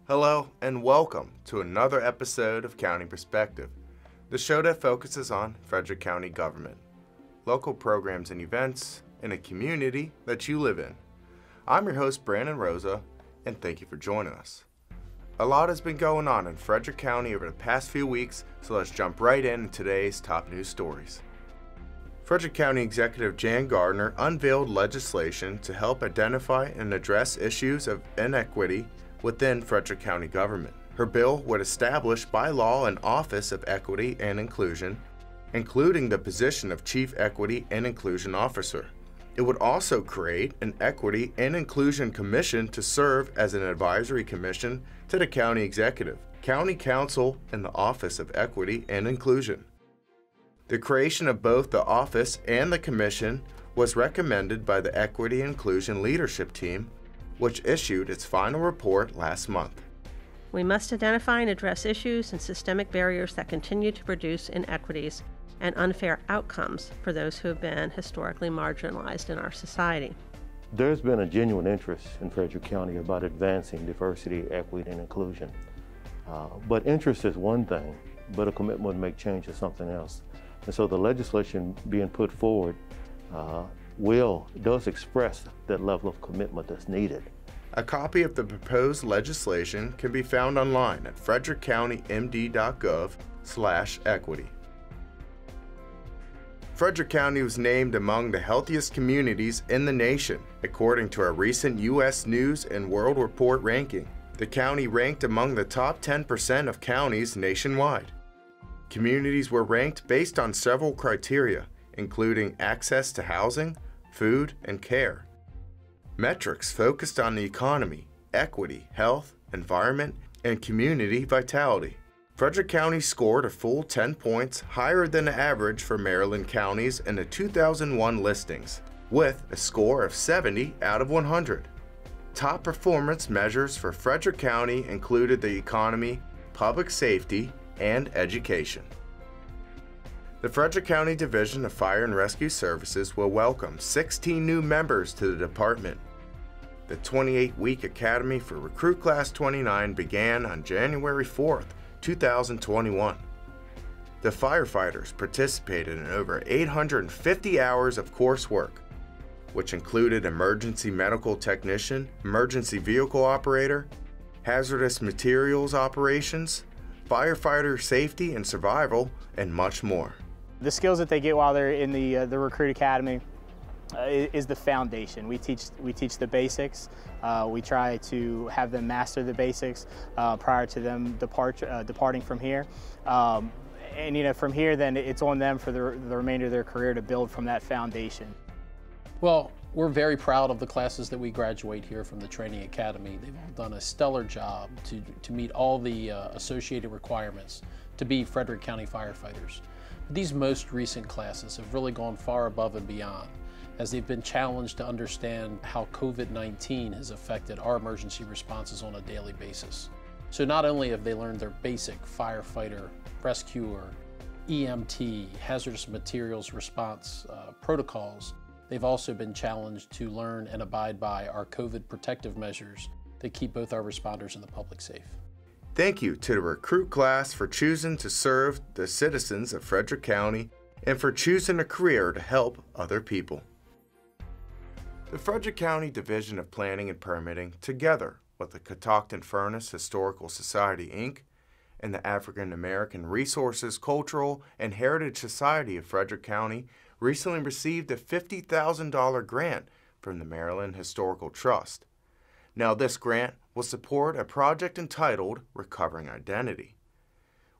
Hello and welcome to another episode of County Perspective, the show that focuses on Frederick County government, local programs and events in a community that you live in. I'm your host Brandon Rosa, and thank you for joining us. A lot has been going on in Frederick County over the past few weeks, so let's jump right in today's top news stories. Frederick County Executive Jan Gardner unveiled legislation to help identify and address issues of inequity within Frederick County government. Her bill would establish by law an Office of Equity and Inclusion, including the position of Chief Equity and Inclusion Officer. It would also create an Equity and Inclusion Commission to serve as an advisory commission to the County Executive, County Council, and the Office of Equity and Inclusion. The creation of both the office and the commission was recommended by the Equity and Inclusion Leadership Team, which issued its final report last month. We must identify and address issues and systemic barriers that continue to produce inequities and unfair outcomes for those who have been historically marginalized in our society. There's been a genuine interest in Frederick County about advancing diversity, equity, and inclusion. But interest is one thing, but a commitment to make change is something else. And so the legislation being put forward does express that level of commitment that's needed. A copy of the proposed legislation can be found online at frederickcountymd.gov/equity. Frederick County was named among the healthiest communities in the nation, according to a recent U.S. News and World Report ranking. The county ranked among the top 10% of counties nationwide. Communities were ranked based on several criteria, including access to housing, food, and care. Metrics focused on the economy, equity, health, environment, and community vitality. Frederick County scored a full 10 points higher than the average for Maryland counties in the 2001 listings, with a score of 70 out of 100. Top performance measures for Frederick County included the economy, public safety, and education. The Frederick County Division of Fire and Rescue Services will welcome 16 new members to the department. The 28-week Academy for Recruit Class 29 began on January 4th, 2021. The firefighters participated in over 850 hours of coursework, which included emergency medical technician, emergency vehicle operator, hazardous materials operations, firefighter safety and survival, and much more. The skills that they get while they're in the Recruit Academy is the foundation. We teach the basics. We try to have them master the basics prior to them departing from here. And from here, then it's on them for the remainder of their career to build from that foundation. Well, we're very proud of the classes that we graduate here from the Training Academy. They've all done a stellar job to meet all the associated requirements to be Frederick County firefighters. These most recent classes have really gone far above and beyond, as they've been challenged to understand how COVID-19 has affected our emergency responses on a daily basis. So not only have they learned their basic firefighter, rescuer, EMT, hazardous materials response protocols, they've also been challenged to learn and abide by our COVID protective measures that keep both our responders and the public safe. Thank you to the recruit class for choosing to serve the citizens of Frederick County and for choosing a career to help other people. The Frederick County Division of Planning and Permitting, together with the Catoctin Furnace Historical Society, Inc., and the African American Resources, Cultural, and Heritage Society of Frederick County, recently received a $50,000 grant from the Maryland Historical Trust. Now, this grant will support a project entitled Recovering Identity,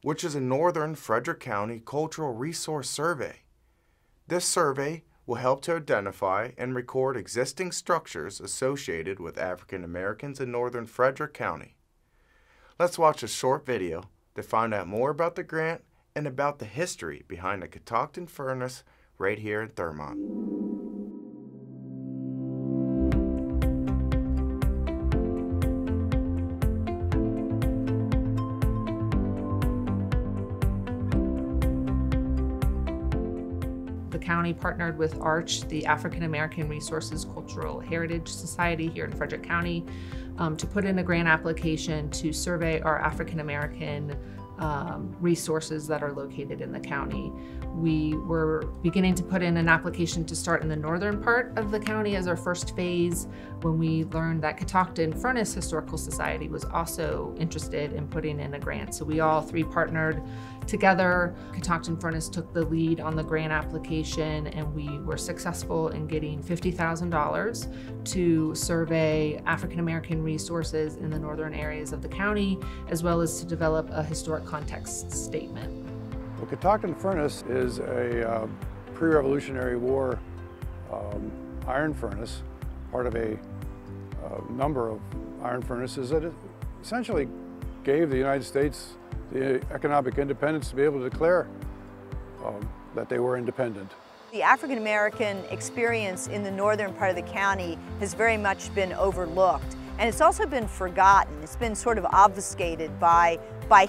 which is a Northern Frederick County Cultural Resource Survey. This survey will help to identify and record existing structures associated with African Americans in Northern Frederick County. Let's watch a short video to find out more about the grant and about the history behind the Catoctin Furnace right here in Thurmont. The County partnered with ARCH, the African American Resources Cultural Heritage Society here in Frederick County, to put in a grant application to survey our African American resources that are located in the county. We were beginning to put in an application to start in the northern part of the county as our first phase when we learned that Catoctin Furnace Historical Society was also interested in putting in a grant. So we all three partnered together. Catoctin Furnace took the lead on the grant application, and we were successful in getting $50,000 to survey African American resources in the northern areas of the county, as well as to develop a historic context statement. Well, Catoctin Furnace is a pre-Revolutionary War iron furnace, part of a number of iron furnaces that essentially gave the United States the economic independence to be able to declare that they were independent. The African American experience in the northern part of the county has very much been overlooked, and it's also been forgotten. It's been sort of obfuscated by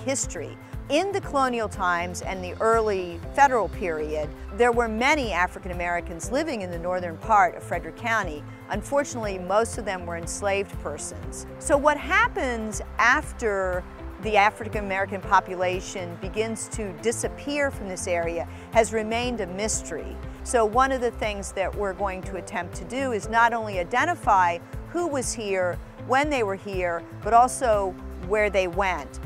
history. In the colonial times and the early federal period, there were many African Americans living in the northern part of Frederick County. Unfortunately, most of them were enslaved persons. So what happens after the African American population begins to disappear from this area has remained a mystery. So one of the things that we're going to attempt to do is not only identify who was here, when they were here, but also where they went.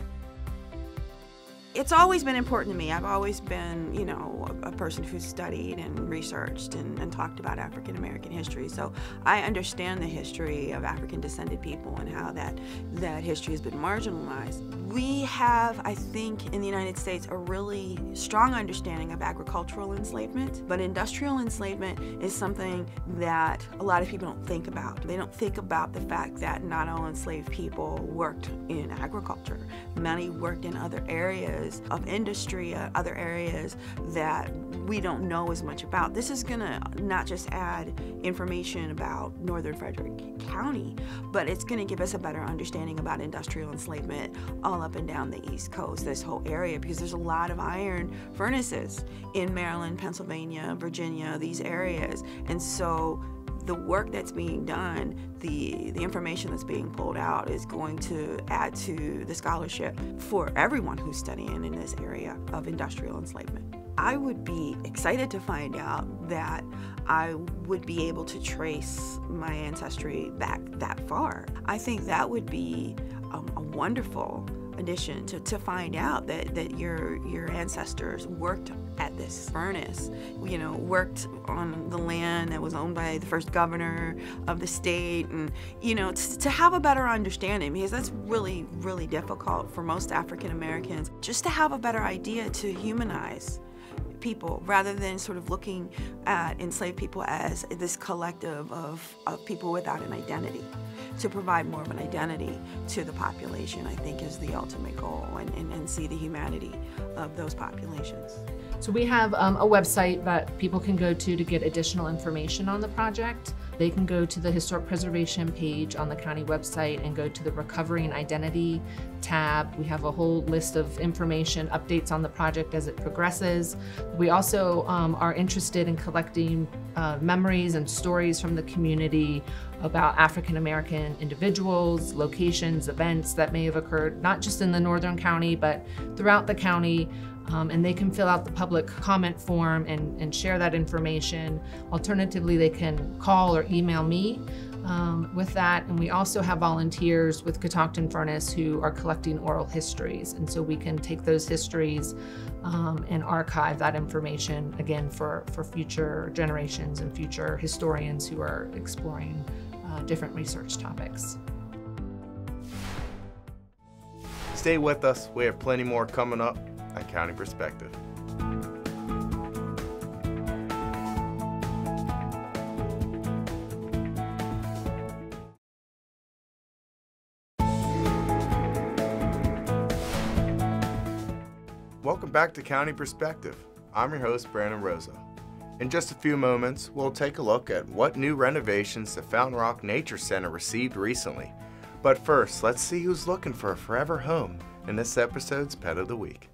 It's always been important to me. I've always been, you know, a person who's studied and researched and talked about African American history. So I understand the history of African descended people and how that history has been marginalized. We have, I think, in the United States, a really strong understanding of agricultural enslavement, but industrial enslavement is something that a lot of people don't think about. They don't think about the fact that not all enslaved people worked in agriculture. Many worked in other areas of industry, other areas that we don't know as much about. This is gonna not just add information about northern Frederick County, but it's gonna give us a better understanding about industrial enslavement all up and down the East Coast, this whole area, because there's a lot of iron furnaces in Maryland, Pennsylvania, Virginia, these areas. And so the work that's being done, the information that's being pulled out is going to add to the scholarship for everyone who's studying in this area of industrial enslavement. I would be excited to find out that I would be able to trace my ancestry back that far. I think that would be a wonderful addition to find out that your ancestors worked at this furnace, you know, worked on the land that was owned by the first governor of the state, and, you know, to have a better understanding, because that's really, really difficult for most African Americans, just to have a better idea to humanize people rather than sort of looking at enslaved people as this collective of people without an identity. To provide more of an identity to the population, I think, is the ultimate goal, and see the humanity of those populations. So we have a website that people can go to get additional information on the project. They can go to the Historic Preservation page on the county website and go to the Recovery and Identity tab. We have a whole list of information, updates on the project as it progresses. We also are interested in collecting memories and stories from the community about African American individuals, locations, events that may have occurred, not just in the northern county, but throughout the county. And they can fill out the public comment form and share that information. Alternatively, they can call or email me with that. And we also have volunteers with Catoctin Furnace who are collecting oral histories. And so we can take those histories and archive that information, again, for future generations and future historians who are exploring different research topics. Stay with us. We have plenty more coming up on County Perspective. Welcome back to County Perspective. I'm your host, Brandon Rosa. In just a few moments, we'll take a look at what new renovations the Fountain Rock Nature Center received recently. But first, let's see who's looking for a forever home in this episode's Pet of the Week.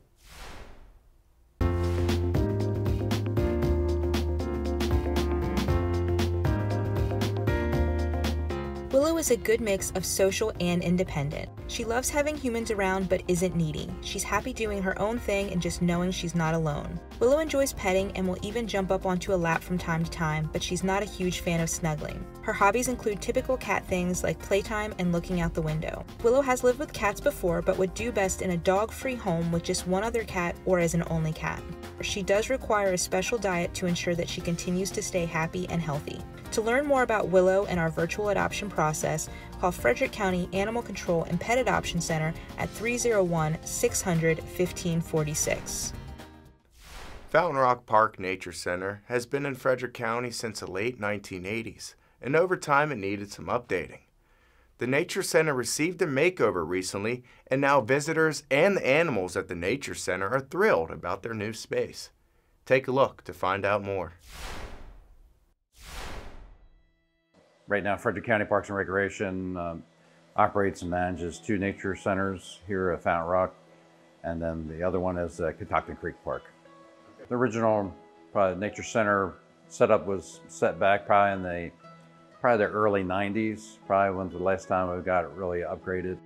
Willow is a good mix of social and independent. She loves having humans around but isn't needy. She's happy doing her own thing and just knowing she's not alone. Willow enjoys petting and will even jump up onto a lap from time to time, but she's not a huge fan of snuggling. Her hobbies include typical cat things like playtime and looking out the window. Willow has lived with cats before but would do best in a dog-free home with just one other cat or as an only cat. She does require a special diet to ensure that she continues to stay happy and healthy. To learn more about Willow and our virtual adoption process, call Frederick County Animal Control and Pet Adoption Center at 301-600-1546. Fountain Rock Park Nature Center has been in Frederick County since the late 1980s, and over time it needed some updating. The Nature Center received a makeover recently, and now visitors and the animals at the Nature Center are thrilled about their new space. Take a look to find out more. Right now, Frederick County Parks and Recreation operates and manages 2 nature centers here at Fountain Rock, and then the other one is Catoctin Creek Park. The original nature center setup was set back probably in the early 90s, probably when the last time we got it really upgraded.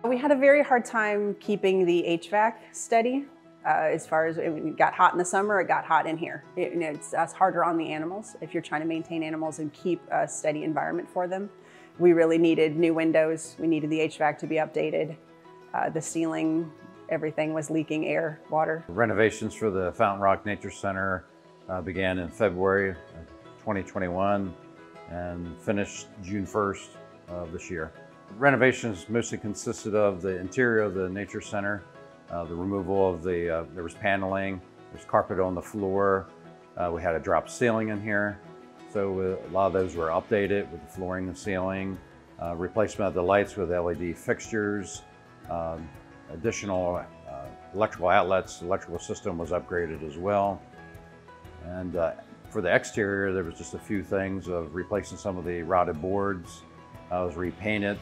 We had a very hard time keeping the HVAC steady. As far as it got hot in the summer, it got hot in here. It's harder on the animals if you're trying to maintain animals and keep a steady environment for them. We really needed new windows. We needed the HVAC to be updated. The ceiling, everything was leaking air, water. Renovations for the Fountain Rock Nature Center began in February 2021 and finished June 1st of this year. Renovations mostly consisted of the interior of the Nature Center, the removal of there was paneling, there's carpet on the floor, we had a drop ceiling in here. So a lot of those were updated with the flooring and ceiling, replacement of the lights with LED fixtures, additional electrical outlets. The electrical system was upgraded as well. And for the exterior, there was just a few things of replacing some of the rotted boards. It was repainted.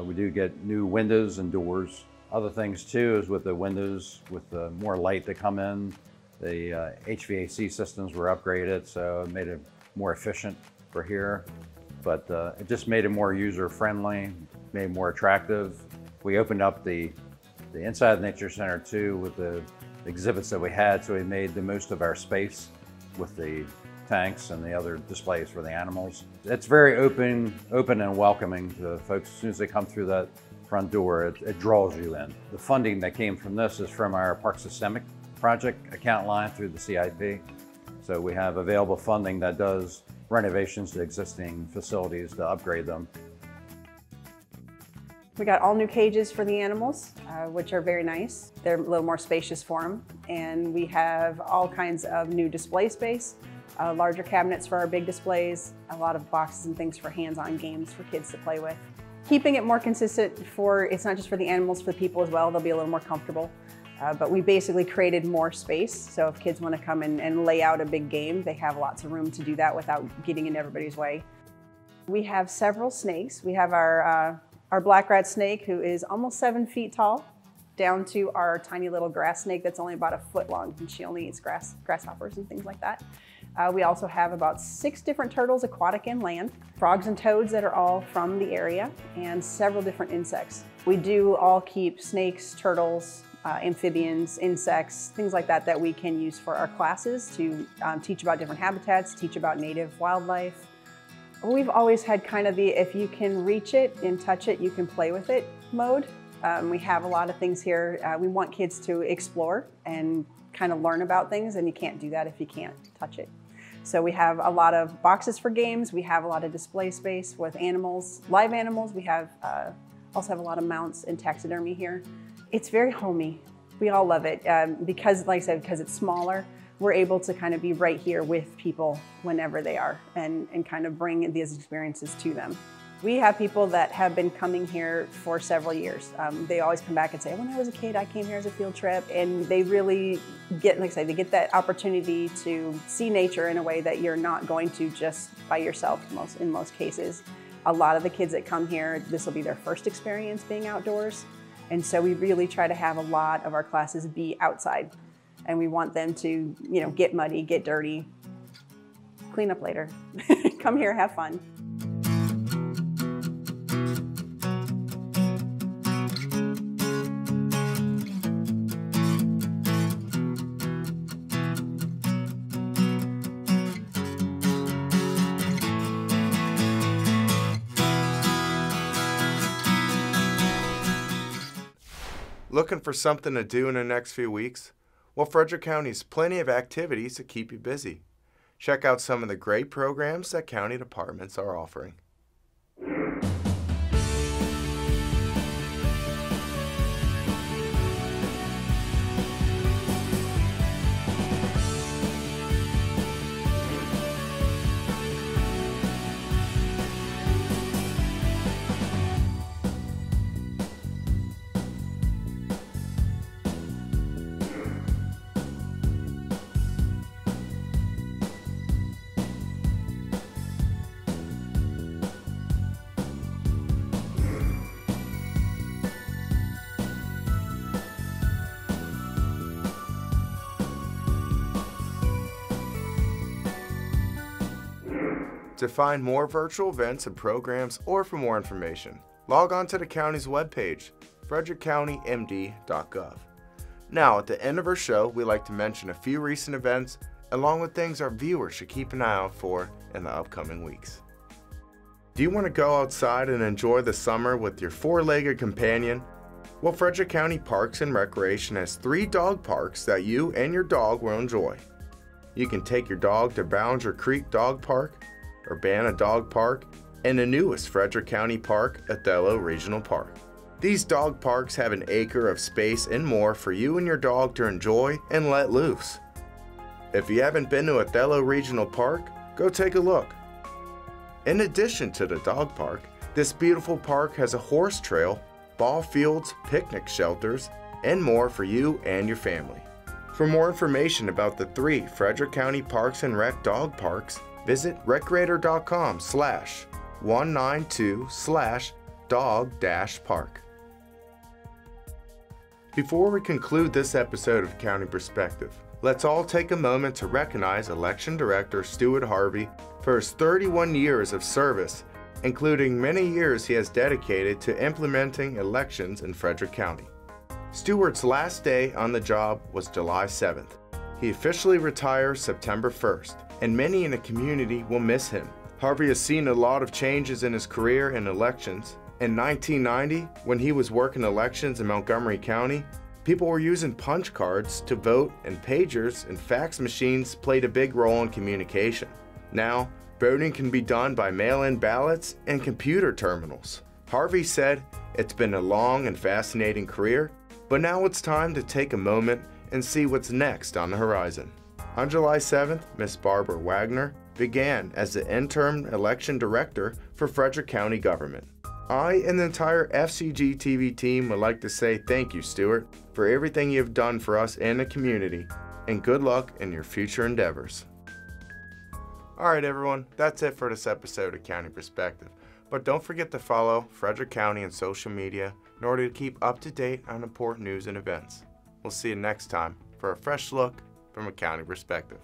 We do get new windows and doors. Other things too is with the windows, with the more light that come in, the HVAC systems were upgraded, so it made it more efficient for here. But it just made it more user-friendly, made it more attractive. We opened up the inside of the Nature Center too with the exhibits that we had, so we made the most of our space with the tanks and the other displays for the animals. It's very open and welcoming to folks. As soon as they come through that front door, it draws you in. The funding that came from this is from our Park Systemic Project account line through the CIP. So we have available funding that does renovations to existing facilities to upgrade them. We got all new cages for the animals, which are very nice. They're a little more spacious for them. And we have all kinds of new display space, larger cabinets for our big displays, a lot of boxes and things for hands-on games for kids to play with. Keeping it more consistent it's not just for the animals, for the people as well. They'll be a little more comfortable. But we basically created more space. So if kids want to come and lay out a big game, they have lots of room to do that without getting in everybody's way. We have several snakes. We have our black rat snake, who is almost 7 feet tall, down to our tiny little grass snake that's only about 1 foot long, and she only eats grasshoppers and things like that. We also have about 6 different turtles, aquatic and land, frogs and toads that are all from the area, and several different insects. We do all keep snakes, turtles, amphibians, insects, things like that that we can use for our classes to teach about different habitats, teach about native wildlife. We've always had kind of the if you can reach it and touch it, you can play with it mode. We have a lot of things here. We want kids to explore and kind of learn about things, and you can't do that if you can't touch it. So we have a lot of boxes for games. We have a lot of display space with animals, live animals. We have also have a lot of mounts and taxidermy here. It's very homey. We all love it because, like I said, because it's smaller. We're able to kind of be right here with people whenever they are and kind of bring these experiences to them. We have people that have been coming here for several years. They always come back and say, when I was a kid, I came here as a field trip. And they really get, like I say, they get that opportunity to see nature in a way that you're not going to just by yourself in most cases. A lot of the kids that come here, this will be their first experience being outdoors. And so we really try to have a lot of our classes be outside. And we want them to, get muddy, get dirty, clean up later. Come here, have fun. Looking for something to do in the next few weeks? Well, Frederick County has plenty of activities to keep you busy. Check out some of the great programs that county departments are offering. To find more virtual events and programs, or for more information, log on to the county's webpage, frederickcountymd.gov. Now, at the end of our show, we like to mention a few recent events, along with things our viewers should keep an eye out for in the upcoming weeks. Do you want to go outside and enjoy the summer with your four-legged companion? Well, Frederick County Parks and Recreation has 3 dog parks that you and your dog will enjoy. You can take your dog to Ballinger Creek Dog Park, Urbana Dog Park, and the newest Frederick County Park, Othello Regional Park. These dog parks have an acre of space and more for you and your dog to enjoy and let loose. If you haven't been to Othello Regional Park, go take a look. In addition to the dog park, this beautiful park has a horse trail, ball fields, picnic shelters, and more for you and your family. For more information about the 3 Frederick County Parks and Rec dog parks, visit recreator.com/192/dog-park. Before we conclude this episode of County Perspective, let's all take a moment to recognize Election Director Stuart Harvey for his 31 years of service, including many years he has dedicated to implementing elections in Frederick County. Stuart's last day on the job was July 7th. He officially retires September 1st. And many in the community will miss him. Harvey has seen a lot of changes in his career in elections. In 1990, when he was working elections in Montgomery County, people were using punch cards to vote, and pagers and fax machines played a big role in communication. Now, voting can be done by mail-in ballots and computer terminals. Harvey said, "It's been a long and fascinating career, but now it's time to take a moment and see what's next on the horizon." On July 7th, Miss Barbara Wagner began as the Interim Election Director for Frederick County government. I and the entire FCG-TV team would like to say thank you, Stuart, for everything you've done for us and the community, and good luck in your future endeavors. Alright everyone, that's it for this episode of County Perspective, but don't forget to follow Frederick County on social media in order to keep up to date on important news and events. We'll see you next time for a fresh look from a county perspective.